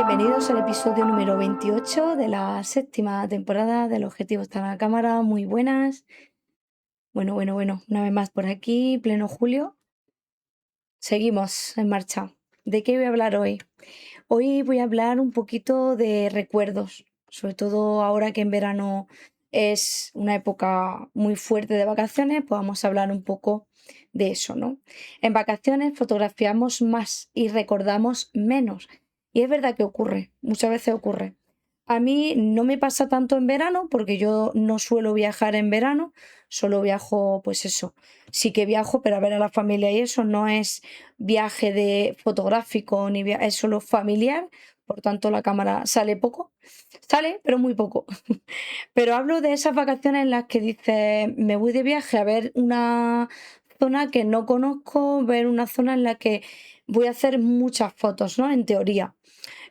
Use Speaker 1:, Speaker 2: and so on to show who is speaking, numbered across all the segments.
Speaker 1: Bienvenidos al episodio número 28 de la séptima temporada del Objetivo está en la cámara. Muy buenas. Bueno, una vez más por aquí, pleno julio. Seguimos en marcha. ¿De qué voy a hablar hoy? Hoy voy a hablar un poquito de recuerdos, sobre todo ahora que en verano es una época muy fuerte de vacaciones, pues vamos a hablar un poco de eso, ¿no? En vacaciones fotografiamos más y recordamos menos. Y es verdad que ocurre, muchas veces ocurre. A mí no me pasa tanto en verano porque yo no suelo viajar en verano, solo viajo, pues eso, sí que viajo, pero a ver a la familia y eso no es viaje de fotográfico ni es solo familiar, por tanto la cámara sale poco, sale, pero muy poco. Pero hablo de esas vacaciones en las que dices, me voy de viaje a ver una zona que no conozco, ver una zona en la que voy a hacer muchas fotos, ¿no? En teoría.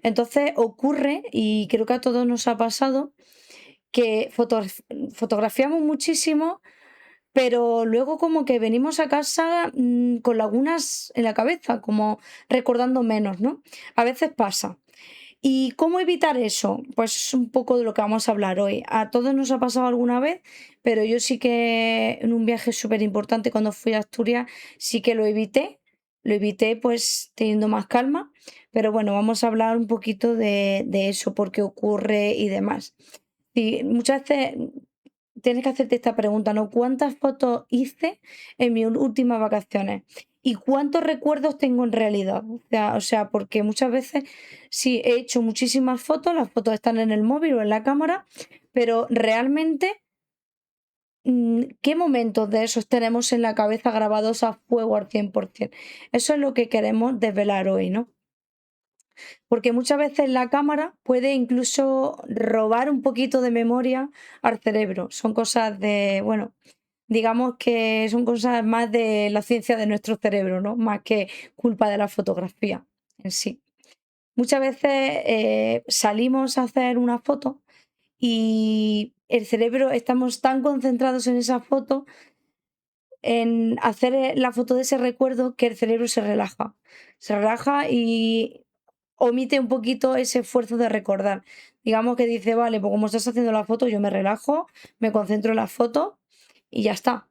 Speaker 1: Entonces ocurre, y creo que a todos nos ha pasado, que fotografiamos muchísimo, pero luego como que venimos a casa, con lagunas en la cabeza, como recordando menos, ¿no? A veces pasa. ¿Y cómo evitar eso? Pues es un poco de lo que vamos a hablar hoy. A todos nos ha pasado alguna vez, pero yo sí que en un viaje súper importante cuando fui a Asturias sí que lo evité. Lo evité pues teniendo más calma, pero bueno, vamos a hablar un poquito de eso, por qué ocurre y demás. Y muchas veces tienes que hacerte esta pregunta, ¿no? ¿Cuántas fotos hice en mis últimas vacaciones? ¿Y cuántos recuerdos tengo en realidad? O sea, porque muchas veces sí he hecho muchísimas fotos, las fotos están en el móvil o en la cámara, pero realmente, ¿qué momentos de esos tenemos en la cabeza grabados a fuego al 100%? Eso es lo que queremos desvelar hoy, ¿no? Porque muchas veces la cámara puede incluso robar un poquito de memoria al cerebro. Son cosas de, bueno, digamos que son cosas más de la ciencia de nuestro cerebro, ¿no? Más que culpa de la fotografía en sí. Muchas veces salimos a hacer una foto y el cerebro, estamos tan concentrados en esa foto, en hacer la foto de ese recuerdo, que el cerebro se relaja. Se relaja y omite un poquito ese esfuerzo de recordar. Digamos que dice, vale, pues como estás haciendo la foto, yo me relajo, me concentro en la foto y ya está.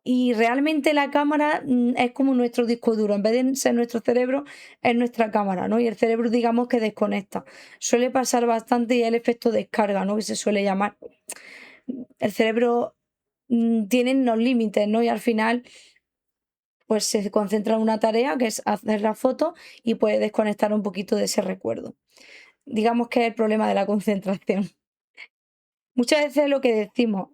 Speaker 1: Y realmente la cámara, es como nuestro disco duro, en vez de ser nuestro cerebro, es nuestra cámara, ¿no? Y el cerebro, digamos que desconecta. Suele pasar bastante y es el efecto descarga, ¿no? Que se suele llamar. El cerebro, tiene unos límites, ¿no? Y al final, pues se concentra en una tarea que es hacer la foto y puede desconectar un poquito de ese recuerdo. Digamos que es el problema de la concentración. Muchas veces lo que decimos,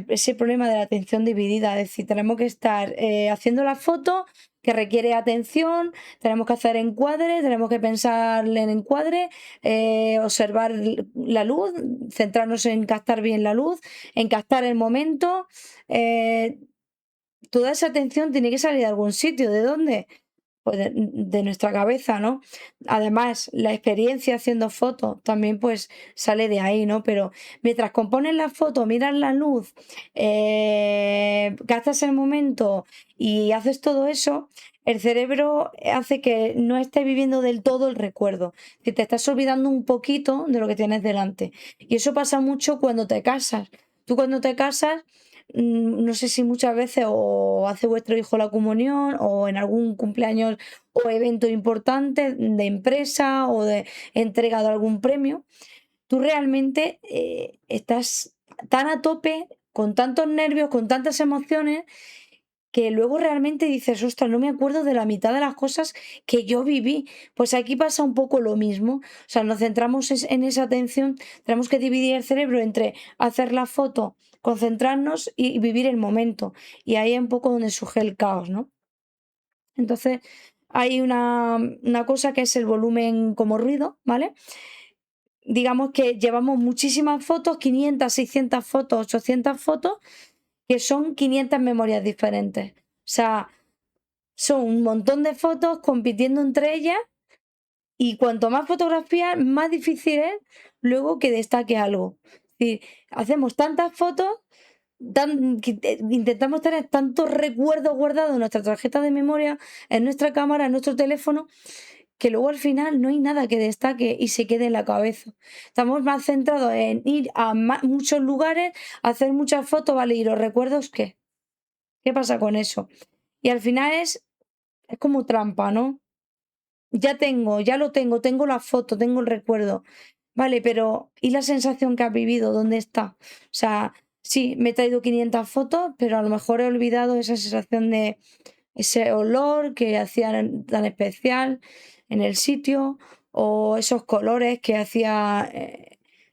Speaker 1: ese problema de la atención dividida, es decir, tenemos que estar haciendo la foto que requiere atención, tenemos que hacer encuadre, tenemos que pensar en encuadre, observar la luz, centrarnos en captar bien la luz, en captar el momento. eh, Toda esa atención tiene que salir de algún sitio. ¿De dónde? Pues de nuestra cabeza, ¿no? Además, la experiencia haciendo fotos también pues sale de ahí, ¿no? Pero mientras compones la foto, miras la luz, captas el momento y haces todo eso, el cerebro hace que no estés viviendo del todo el recuerdo, que te estás olvidando un poquito de lo que tienes delante. Y eso pasa mucho cuando te casas. Tú cuando te casas, no sé si muchas veces o hace vuestro hijo la comunión o en algún cumpleaños o evento importante de empresa o de entrega de algún premio, tú realmente estás tan a tope, con tantos nervios, con tantas emociones, que luego realmente dices, ostras, no me acuerdo de la mitad de las cosas que yo viví. Pues aquí pasa un poco lo mismo. O sea, nos centramos en esa atención, tenemos que dividir el cerebro entre hacer la foto, concentrarnos y vivir el momento. Y ahí es un poco donde surge el caos, ¿no? Entonces, hay una cosa que es el volumen como ruido, ¿vale? Digamos que llevamos muchísimas fotos, 500, 600 fotos, 800 fotos, que son 500 memorias diferentes. O sea, son un montón de fotos compitiendo entre ellas y cuanto más fotografías, más difícil es luego que destaque algo. Es decir, hacemos tantas fotos, intentamos tener tantos recuerdos guardados en nuestra tarjeta de memoria, en nuestra cámara, en nuestro teléfono, que luego al final no hay nada que destaque y se quede en la cabeza. Estamos más centrados en ir a muchos lugares, hacer muchas fotos, ¿vale? ¿Y los recuerdos qué? ¿Qué pasa con eso? Y al final es como trampa, ¿no? Ya lo tengo la foto, tengo el recuerdo. Vale, pero ¿y la sensación que has vivido? ¿Dónde está? O sea, sí, me he traído 500 fotos, pero a lo mejor he olvidado esa sensación de ese olor que hacían tan especial en el sitio, o esos colores que hacía,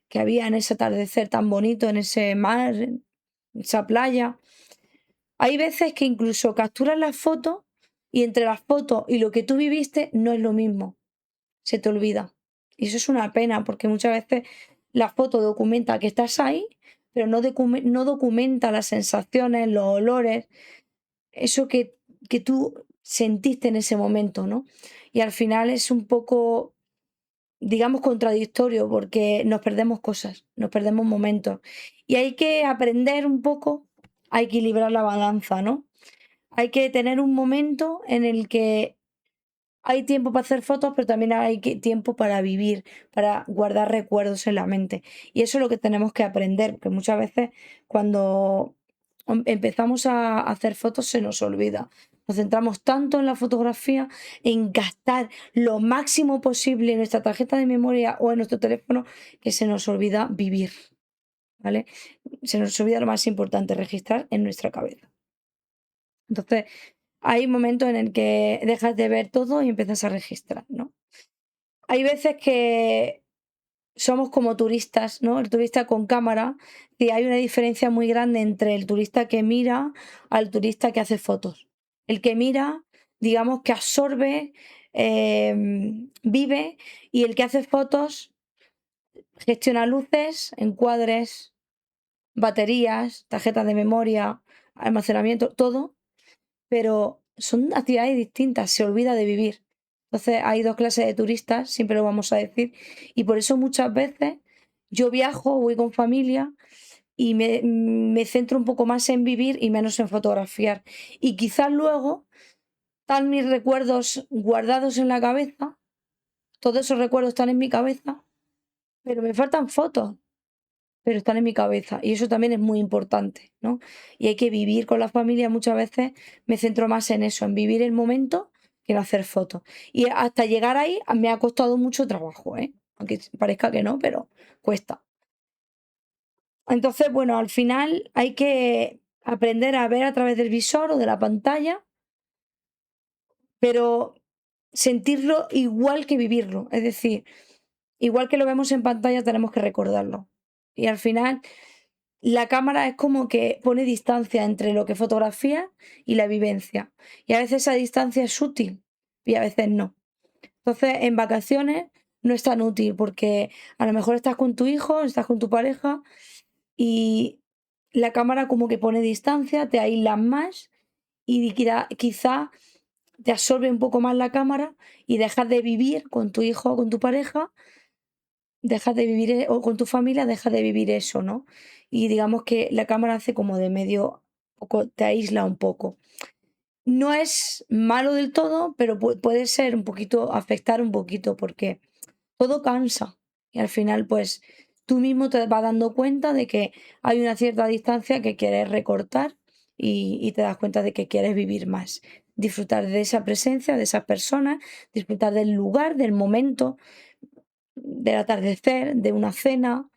Speaker 1: que había en ese atardecer tan bonito, en ese mar, en esa playa. Hay veces que incluso capturas las fotos y entre las fotos y lo que tú viviste no es lo mismo, se te olvida. Y eso es una pena porque muchas veces la foto documenta que estás ahí, pero no documenta las sensaciones, los olores, eso que tú sentiste en ese momento, ¿no? Y al final es un poco, digamos, contradictorio porque nos perdemos cosas, nos perdemos momentos. Y hay que aprender un poco a equilibrar la balanza, ¿no? Hay que tener un momento en el que hay tiempo para hacer fotos, pero también hay tiempo para vivir, para guardar recuerdos en la mente. Y eso es lo que tenemos que aprender, porque muchas veces cuando empezamos a hacer fotos se nos olvida. Nos centramos tanto en la fotografía, en gastar lo máximo posible en nuestra tarjeta de memoria o en nuestro teléfono, que se nos olvida vivir, ¿vale? Se nos olvida lo más importante, registrar en nuestra cabeza. Entonces, hay momentos en el que dejas de ver todo y empiezas a registrar, ¿no? Hay veces que somos como turistas, ¿no? El turista con cámara, y hay una diferencia muy grande entre el turista que mira al turista que hace fotos. El que mira, digamos que absorbe, vive, y el que hace fotos gestiona luces, encuadres, baterías, tarjetas de memoria, almacenamiento, todo, pero son actividades distintas, se olvida de vivir. Entonces hay dos clases de turistas, siempre lo vamos a decir, y por eso muchas veces yo viajo, voy con familia y me centro un poco más en vivir y menos en fotografiar. Y quizás luego están mis recuerdos guardados en la cabeza, todos esos recuerdos están en mi cabeza, pero me faltan fotos, pero están en mi cabeza y eso también es muy importante, ¿no? Y hay que vivir con la familia, muchas veces me centro más en eso, en vivir el momento que en hacer fotos. Y hasta llegar ahí me ha costado mucho trabajo, ¿eh? Aunque parezca que no, pero cuesta. Entonces, bueno, al final hay que aprender a ver a través del visor o de la pantalla, pero sentirlo igual que vivirlo. Es decir, igual que lo vemos en pantalla, tenemos que recordarlo. Y al final la cámara es como que pone distancia entre lo que fotografía y la vivencia. Y a veces esa distancia es útil y a veces no. Entonces, en vacaciones no es tan útil porque a lo mejor estás con tu hijo, estás con tu pareja y la cámara como que pone distancia, te aíslas más y quizá te absorbe un poco más la cámara y dejas de vivir con tu hijo o con tu pareja, dejas de vivir, o con tu familia, dejas de vivir eso, ¿no? Y digamos que la cámara hace como de medio, poco, te aísla un poco. No es malo del todo, pero puede ser un poquito, afectar un poquito, porque todo cansa. Y al final, pues tú mismo te vas dando cuenta de que hay una cierta distancia que quieres recortar y te das cuenta de que quieres vivir más. Disfrutar de esa presencia, de esas personas, disfrutar del lugar, del momento, del atardecer, de una cena,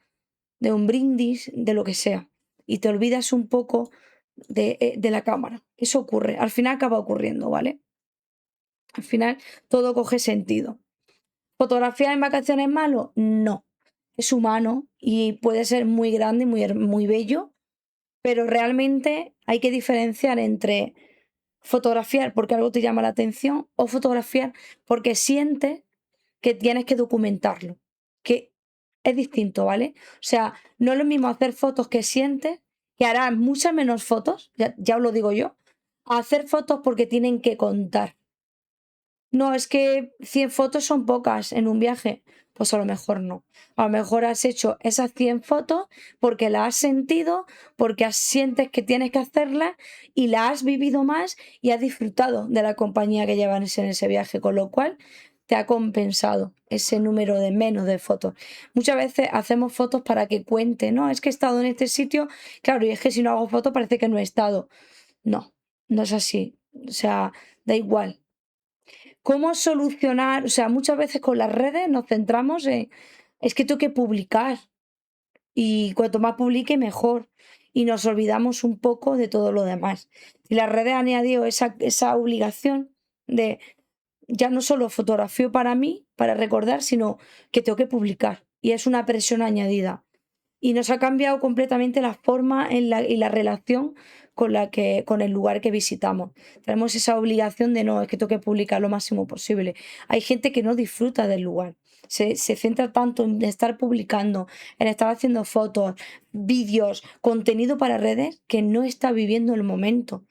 Speaker 1: de un brindis, de lo que sea. Y te olvidas un poco de la cámara. Eso ocurre, al final acaba ocurriendo, ¿vale? Al final todo coge sentido. ¿Fotografía en vacaciones es malo? No. Es humano y puede ser muy grande, muy bello, pero realmente hay que diferenciar entre fotografiar porque algo te llama la atención o fotografiar porque sientes que tienes que documentarlo, que es distinto, ¿vale? O sea, no es lo mismo hacer fotos que sientes, que harás muchas menos fotos, ya os lo digo yo, a hacer fotos porque tienen que contar. No, es que 100 fotos son pocas en un viaje. Pues a lo mejor no. A lo mejor has hecho esas 100 fotos porque las has sentido, porque sientes que tienes que hacerlas y las has vivido más y has disfrutado de la compañía que llevas en ese viaje. Con lo cual, te ha compensado ese número de menos de fotos. Muchas veces hacemos fotos para que cuente, no, es que he estado en este sitio, claro, y es que si no hago fotos parece que no he estado. No, no es así. O sea, da igual. ¿Cómo solucionar? O sea, muchas veces con las redes nos centramos en, es que tengo que publicar y cuanto más publique mejor. Y nos olvidamos un poco de todo lo demás. Y las redes han añadido esa obligación de ya no solo fotografío para mí, para recordar, sino que tengo que publicar. Y es una presión añadida. Y nos ha cambiado completamente la forma y la relación con el lugar que visitamos. Tenemos esa obligación de no, es que tengo que publicar lo máximo posible. Hay gente que no disfruta del lugar. Se centra tanto en estar publicando, en estar haciendo fotos, vídeos, contenido para redes, que no está viviendo el momento.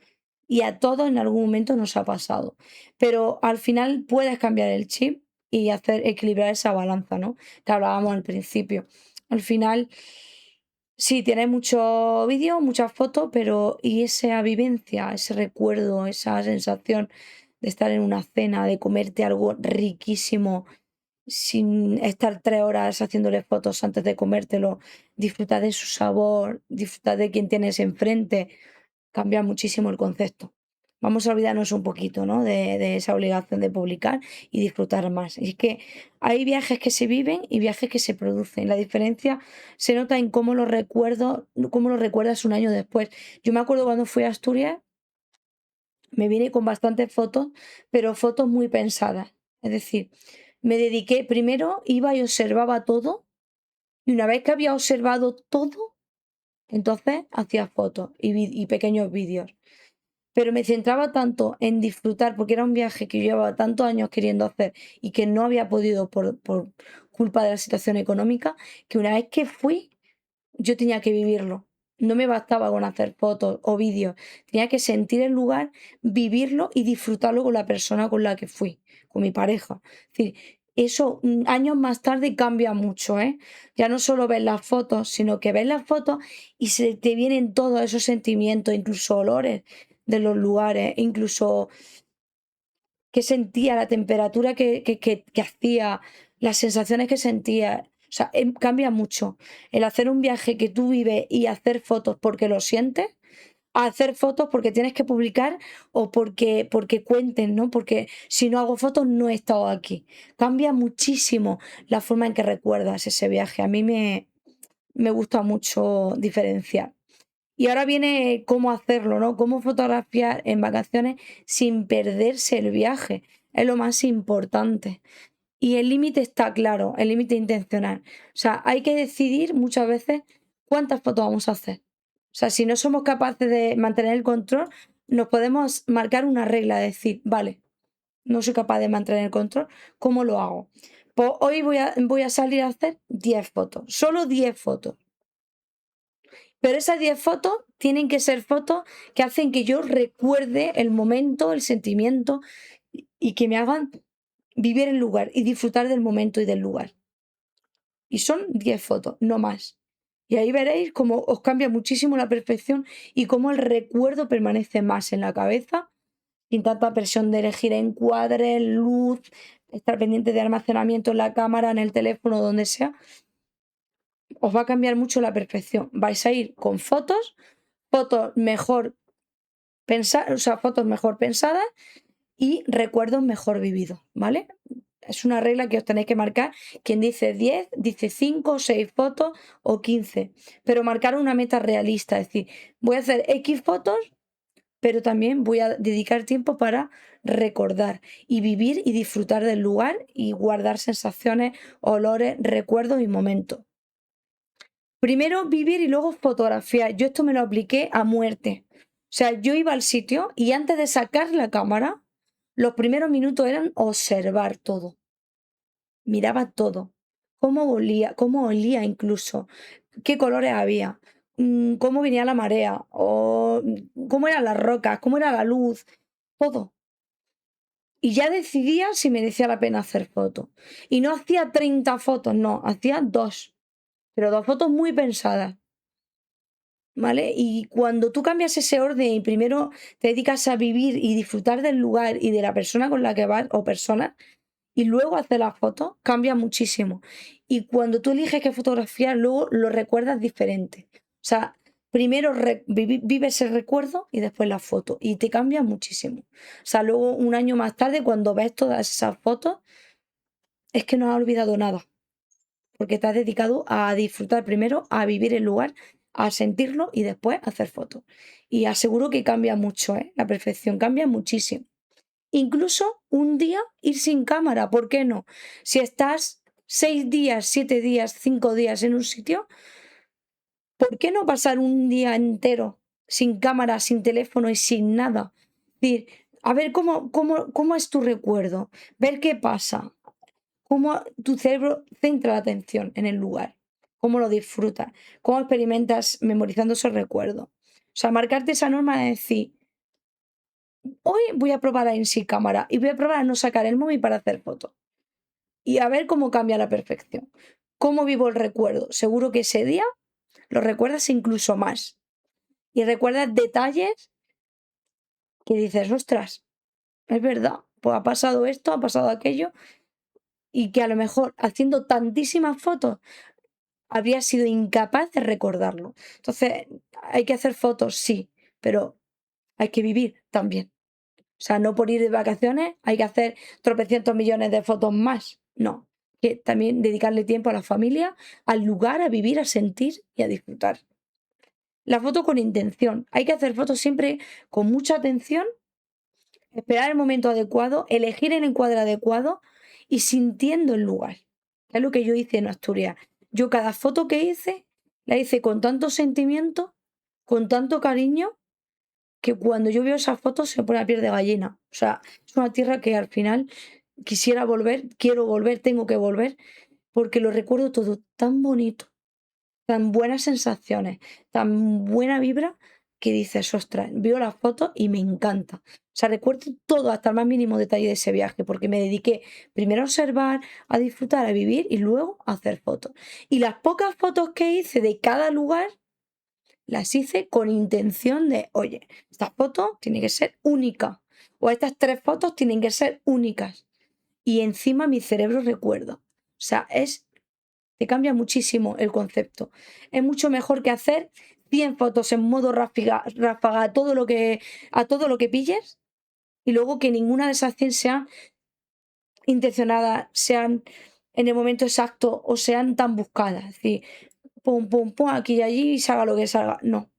Speaker 1: Y a todos en algún momento nos ha pasado. Pero al final puedes cambiar el chip y hacer equilibrar esa balanza, ¿no? Que hablábamos al principio. Al final, sí, tienes mucho vídeo, muchas fotos, pero ¿y esa vivencia, ese recuerdo, esa sensación de estar en una cena, de comerte algo riquísimo, sin estar 3 horas haciéndole fotos antes de comértelo, disfrutar de su sabor, disfrutar de quien tienes enfrente? Cambia muchísimo el concepto. Vamos a olvidarnos un poquito, ¿no? De esa obligación de publicar y disfrutar más. Y es que hay viajes que se viven y viajes que se producen. La diferencia se nota en cómo lo recuerdas un año después. Yo me acuerdo cuando fui a Asturias, me vine con bastantes fotos, pero fotos muy pensadas. Es decir, me dediqué, primero iba y observaba todo, y una vez que había observado todo, entonces hacía fotos y pequeños vídeos. Pero me centraba tanto en disfrutar, porque era un viaje que yo llevaba tantos años queriendo hacer y que no había podido por culpa de la situación económica, que una vez que fui, yo tenía que vivirlo. No me bastaba con hacer fotos o vídeos, tenía que sentir el lugar, vivirlo y disfrutarlo con la persona con la que fui, con mi pareja. Es decir, eso años más tarde cambia mucho, ¿eh? Ya no solo ves las fotos, sino que ves las fotos y se te vienen todos esos sentimientos, incluso olores de los lugares, incluso qué sentía, la temperatura que hacía, las sensaciones que sentía. O sea, cambia mucho. El hacer un viaje que tú vives y hacer fotos porque lo sientes, a hacer fotos porque tienes que publicar o porque cuenten, ¿no? Porque si no hago fotos no he estado aquí. Cambia muchísimo la forma en que recuerdas ese viaje. A mí me gusta mucho diferenciar. Y ahora viene cómo hacerlo, ¿no? Cómo fotografiar en vacaciones sin perderse el viaje. Es lo más importante. Y el límite está claro, el límite intencional. O sea, hay que decidir muchas veces cuántas fotos vamos a hacer. O sea, si no somos capaces de mantener el control, nos podemos marcar una regla, decir, vale, no soy capaz de mantener el control, ¿cómo lo hago? Pues hoy voy a salir a hacer 10 fotos, solo 10 fotos. Pero esas 10 fotos tienen que ser fotos que hacen que yo recuerde el momento, el sentimiento y que me hagan vivir el lugar y disfrutar del momento y del lugar. Y son 10 fotos, no más. Y ahí veréis cómo os cambia muchísimo la percepción y cómo el recuerdo permanece más en la cabeza, sin tanta presión de elegir encuadre, luz, estar pendiente de almacenamiento en la cámara, en el teléfono, donde sea. Os va a cambiar mucho la percepción. Vais a ir con fotos mejor o sea, fotos mejor pensadas y recuerdos mejor vividos, ¿vale? Es una regla que os tenéis que marcar. Quien dice 10, dice 5, 6 fotos o 15. Pero marcar una meta realista, es decir, voy a hacer X fotos, pero también voy a dedicar tiempo para recordar y vivir y disfrutar del lugar y guardar sensaciones, olores, recuerdos y momentos. Primero vivir y luego fotografiar. Yo esto me lo apliqué a muerte. O sea, yo iba al sitio y antes de sacar la cámara, los primeros minutos eran observar todo. Miraba todo. Cómo olía incluso, qué colores había, cómo venía la marea, o cómo eran las rocas, cómo era la luz, todo. Y ya decidía si merecía la pena hacer fotos. Y no hacía 30 fotos, no, hacía dos, pero dos fotos muy pensadas. ¿Vale? Y cuando tú cambias ese orden y primero te dedicas a vivir y disfrutar del lugar y de la persona con la que vas o personas, y luego hacer la foto, cambia muchísimo. Y cuando tú eliges qué fotografiar, luego lo recuerdas diferente. O sea, primero vives el recuerdo y después la foto, y te cambia muchísimo. O sea, luego un año más tarde, cuando ves todas esas fotos, es que no has olvidado nada, porque te has dedicado a disfrutar primero, a vivir el lugar, a sentirlo y después a hacer fotos. Y aseguro que cambia mucho, ¿eh? La perfección cambia muchísimo. Incluso un día ir sin cámara, ¿por qué no? Si estás 6 días, 7 días, 5 días en un sitio, ¿por qué no pasar un día entero sin cámara, sin teléfono y sin nada? Es decir, a ver cómo es tu recuerdo, ver qué pasa, cómo tu cerebro centra la atención en el lugar, cómo lo disfrutas, cómo experimentas memorizando esos recuerdos. O sea, marcarte esa norma de decir, hoy voy a probar a ir sin cámara y voy a probar a no sacar el móvil para hacer fotos. Y a ver cómo cambia la perfección. ¿Cómo vivo el recuerdo? Seguro que ese día lo recuerdas incluso más. Y recuerdas detalles que dices, ostras, es verdad, pues ha pasado esto, ha pasado aquello, y que a lo mejor haciendo tantísimas fotos habría sido incapaz de recordarlo. Entonces, hay que hacer fotos, sí, pero hay que vivir también. O sea, no por ir de vacaciones hay que hacer tropecientos millones de fotos más. No, que también dedicarle tiempo a la familia, al lugar, a vivir, a sentir y a disfrutar. La foto con intención. Hay que hacer fotos siempre con mucha atención, esperar el momento adecuado, elegir el encuadre adecuado y sintiendo el lugar. Es lo que yo hice en Asturias. Yo cada foto que hice, la hice con tanto sentimiento, con tanto cariño, que cuando yo veo esas fotos se me pone la piel de gallina. O sea, es una tierra que al final quisiera volver, quiero volver, tengo que volver, porque lo recuerdo todo tan bonito, tan buenas sensaciones, tan buena vibra, que dices, ostras, veo las fotos y me encanta. O sea, recuerdo todo, hasta el más mínimo detalle de ese viaje, porque me dediqué primero a observar, a disfrutar, a vivir y luego a hacer fotos. Y las pocas fotos que hice de cada lugar, las hice con intención de, oye, esta foto tiene que ser única, o estas 3 fotos tienen que ser únicas. Y encima mi cerebro recuerda. O sea, te cambia muchísimo el concepto. Es mucho mejor que hacer 100 fotos en modo ráfaga a todo lo que pilles, y luego que ninguna de esas 100 sean intencionadas, sean en el momento exacto o sean tan buscadas. Es decir, pum, pum, pum, aquí y allí y salga lo que salga. No,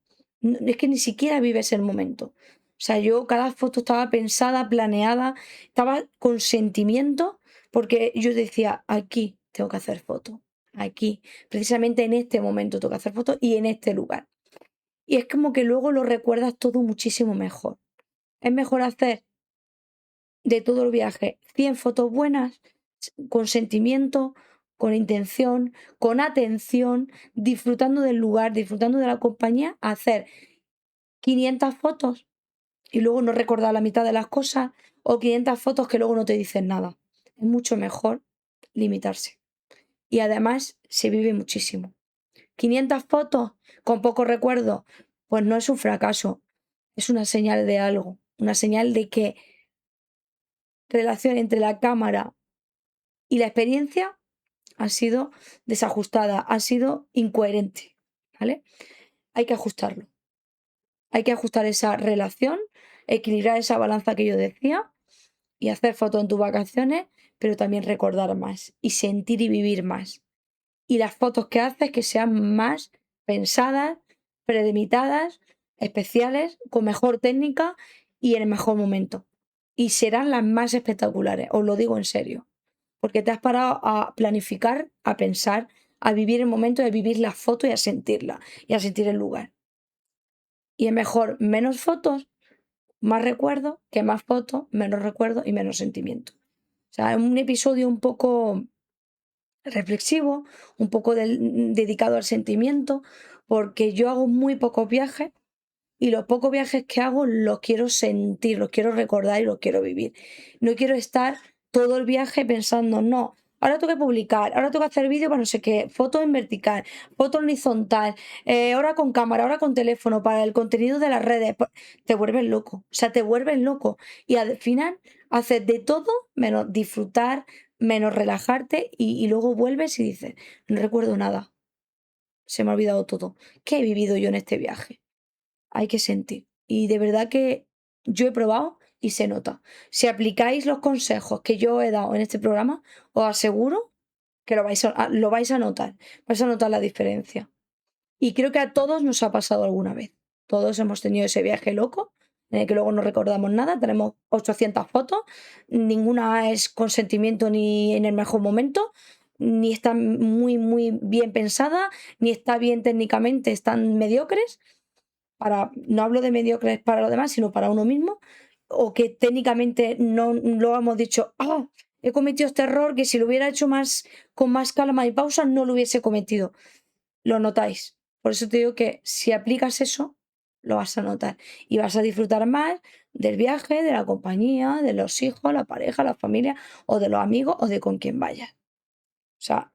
Speaker 1: es que ni siquiera vives el momento. O sea, yo cada foto estaba pensada, planeada, estaba con sentimiento, porque yo decía, aquí tengo que hacer fotos, aquí, precisamente en este momento tengo que hacer fotos y en este lugar. Y es como que luego lo recuerdas todo muchísimo mejor. Es mejor hacer de todo el viaje 100 fotos buenas, con sentimiento, con intención, con atención, disfrutando del lugar, disfrutando de la compañía, a hacer 500 fotos y luego no recordar la mitad de las cosas, o 500 fotos que luego no te dicen nada. Es mucho mejor limitarse. Y además se vive muchísimo. 500 fotos con poco recuerdo, pues no es un fracaso, es una señal de algo, una señal de que relación entre la cámara y la experiencia ha sido desajustada, ha sido incoherente, ¿vale? Hay que ajustarlo. Hay que ajustar esa relación, equilibrar esa balanza que yo decía y hacer fotos en tus vacaciones, pero también recordar más y sentir y vivir más. Y las fotos que haces que sean más pensadas, prelimitadas, especiales, con mejor técnica y en el mejor momento. Y serán las más espectaculares, os lo digo en serio, porque te has parado a planificar, a pensar, a vivir el momento, a vivir la foto y a sentirla y a sentir el lugar. Y es mejor menos fotos, más recuerdo, que más fotos, menos recuerdo y menos sentimiento. O sea, es un episodio un poco reflexivo, un poco dedicado al sentimiento, porque yo hago muy pocos viajes y los pocos viajes que hago los quiero sentir, los quiero recordar y los quiero vivir. No quiero estar todo el viaje pensando, no, ahora tengo que publicar, ahora tengo que hacer vídeo para no sé qué, foto en vertical, foto en horizontal, ahora con cámara, ahora con teléfono, para el contenido de las redes. Te vuelves loco, o sea, te vuelves loco. Y al final haces de todo menos disfrutar, menos relajarte y luego vuelves y dices, no recuerdo nada, se me ha olvidado todo. ¿Qué he vivido yo en este viaje? Hay que sentir. Y de verdad que yo he probado y se nota. Si aplicáis los consejos que yo he dado en este programa, os aseguro que lo vais a notar. Vais a notar la diferencia. Y creo que a todos nos ha pasado alguna vez. Todos hemos tenido ese viaje loco en el que luego no recordamos nada, tenemos 800 fotos, ninguna es con sentimiento ni en el mejor momento, ni está muy, muy bien pensada, ni está bien técnicamente, están mediocres. No hablo de mediocres para los demás, sino para uno mismo, o que técnicamente no lo hemos dicho, ah, he cometido este error que si lo hubiera hecho más, con más calma y pausa, no lo hubiese cometido. Lo notáis. Por eso te digo que si aplicas eso, lo vas a notar y vas a disfrutar más del viaje, de la compañía, de los hijos, la pareja, la familia o de los amigos o de con quien vayas. O sea,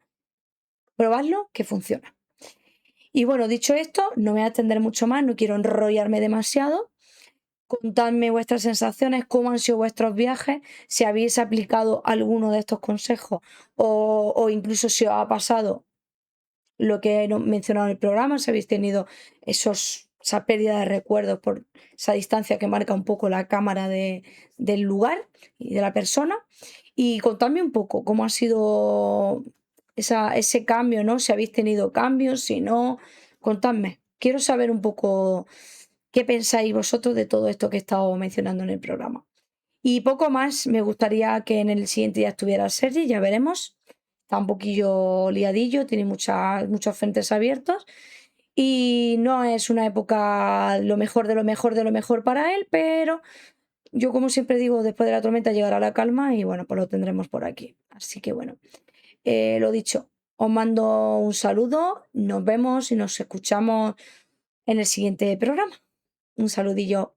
Speaker 1: probadlo que funciona. Y bueno, dicho esto, no me voy a extender mucho más, no quiero enrollarme demasiado. Contadme vuestras sensaciones, cómo han sido vuestros viajes, si habéis aplicado alguno de estos consejos o incluso si os ha pasado lo que he mencionado en el programa, si habéis tenido esa pérdida de recuerdos por esa distancia que marca un poco la cámara del lugar y de la persona. Y contadme un poco cómo ha sido ese cambio, ¿no? Si habéis tenido cambios, si no, contadme. Quiero saber un poco qué pensáis vosotros de todo esto que he estado mencionando en el programa. Y poco más, me gustaría que en el siguiente día estuviera Sergi, ya veremos. Está un poquillo liadillo, tiene muchos frentes abiertos y no es una época lo mejor de lo mejor de lo mejor para él, pero yo como siempre digo, después de la tormenta llegará la calma y bueno, pues lo tendremos por aquí. Así que bueno, lo dicho, os mando un saludo, nos vemos y nos escuchamos en el siguiente programa. Un saludillo.